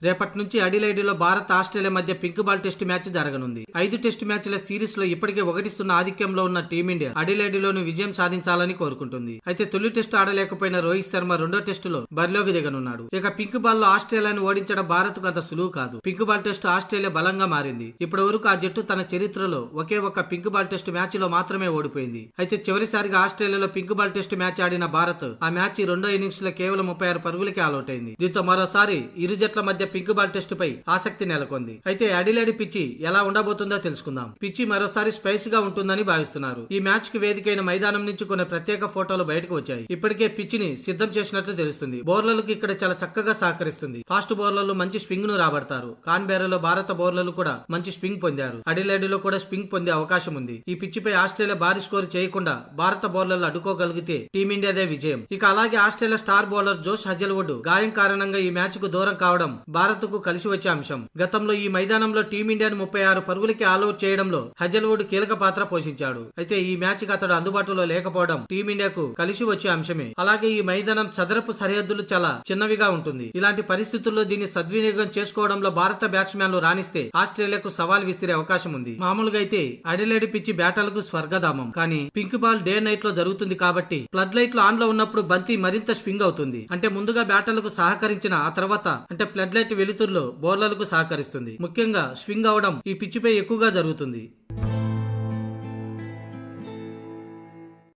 రేపటి నుంచి అడిలైడ్లో భారత్ ఆస్ట్రేలియా మధ్య పింక్ బాల్ టెస్ట్ మ్యాచ్ జరగనుంది. 5 టెస్ట్ మ్యాచ్ల సిరీస్ లో ఇప్పటికే 1-0 ఆధిక్యంలో ఉన్న టీమిండియా అడిలైడ్లోని విజయం సాధించాలని కోరుకుంటుంది. అయితే తొలి టెస్ట్ ఆడలేకపోయిన రోహిత్ శర్మ రెండో టెస్టులో బరిలోకి దిగనున్నాడు. ఇక పింక్ బాల్ లో ఆస్ట్రేలియాను ఓడించడం భారత్ కు అంత సులువు కాదు. పింక్ బాల్ టెస్ట్ ఆస్ట్రేలియా బలంగా మారింది. ఇప్పటి వరకు ఆ జట్టు తన చరిత్రలో ఒకే ఒక్క పింక్ బాల్ టెస్ట్ మ్యాచ్ లో మాత్రమే ఓడిపోయింది. అయితే చివరిసారిగా ఆస్ట్రేలియాలో పింక్ బాల్ టెస్ట్ మ్యాచ్ ఆడిన భారత్ ఆ మ్యాచ్ రెండో ఇన్నింగ్స్ లో కేవలం 36 పరుగులకే ఆల్అౌట్ అయింది. దీంతో మరోసారి ఇరు జట్ల మధ్య పింక్ బాల్ టెస్ట్ పై ఆసక్తి నెలకొంది. అయితే అడిలైడ్ పిచ్చి ఎలా ఉండబోతుందో తెలుసుకుందాం. పిచ్చి మరోసారి స్పైస్ గా ఉంటుందని భావిస్తున్నారు. ఈ మ్యాచ్ కి వేదికైన మైదానం నుంచి కొన్ని ప్రత్యేక ఫోటోలు బయటకు వచ్చాయి. ఇప్పటికే పిచ్చిని సిద్ధం చేసినట్లు తెలుస్తుంది. బౌలర్లకు ఇక్కడ చాలా చక్కగా సహకరిస్తుంది. ఫాస్ట్ బౌలర్లు మంచి స్వింగ్ ను రాబడతారు. కాన్బెరాలో భారత బౌలర్లు కూడా మంచి స్వింగ్ పొందారు. అడిలైడ్ లో కూడా స్వింగ్ పొందే అవకాశం ఉంది. ఈ పిచ్చిపై ఆస్ట్రేలియా భారీ స్కోర్ చేయకుండా భారత బౌలర్లు అడ్డుకోగలిగితే టీమిండియాదే విజయం. ఇక అలాగే ఆస్ట్రేలియా స్టార్ బౌలర్ జోష్ హజల్వుడ్ గాయం కారణంగా ఈ మ్యాచ్ కు దూరం కావడం భారత్ కు కలిసి వచ్చే అంశం. గతంలో ఈ మైదానంలో టీమిండియాను 36 పరుగులకి ఆల్అౌట్ చేయడంలో హజల్వుడ్ కీలక పాత్ర పోషించాడు. అయితే ఈ మ్యాచ్ కి అతడు అందుబాటులో లేకపోవడం టీమిండియాకు కలిసి వచ్చే అంశమే. అలాగే ఈ మైదానం చదరపు సరిహద్దులు చాలా చిన్నవిగా ఉంటుంది. ఇలాంటి పరిస్థితుల్లో దీన్ని సద్వినియోగం చేసుకోవడంలో భారత బ్యాట్స్మెన్లు రాణిస్తే ఆస్ట్రేలియాకు సవాల్ విసిరే అవకాశం ఉంది. మామూలుగా అయితే అడిలైడ్ పిచ్చి బ్యాటర్లకు స్వర్గధామం. కానీ పింక్ బాల్ డే నైట్ లో జరుగుతుంది కాబట్టి ఫ్లడ్ లైట్లు ఆన్ లో ఉన్నప్పుడు బంతి మరింత స్వింగ్ అవుతుంది. అంటే ముందుగా బ్యాటర్లకు సహకరించిన ఆ తర్వాత అంటే ఫ్లడ్ లైట్ వెలుతురులో బౌలర్లకు సహకరిస్తుంది. ముఖ్యంగా స్వింగ్ అవడం ఈ పిచ్చిపై ఎక్కువగా జరుగుతుంది.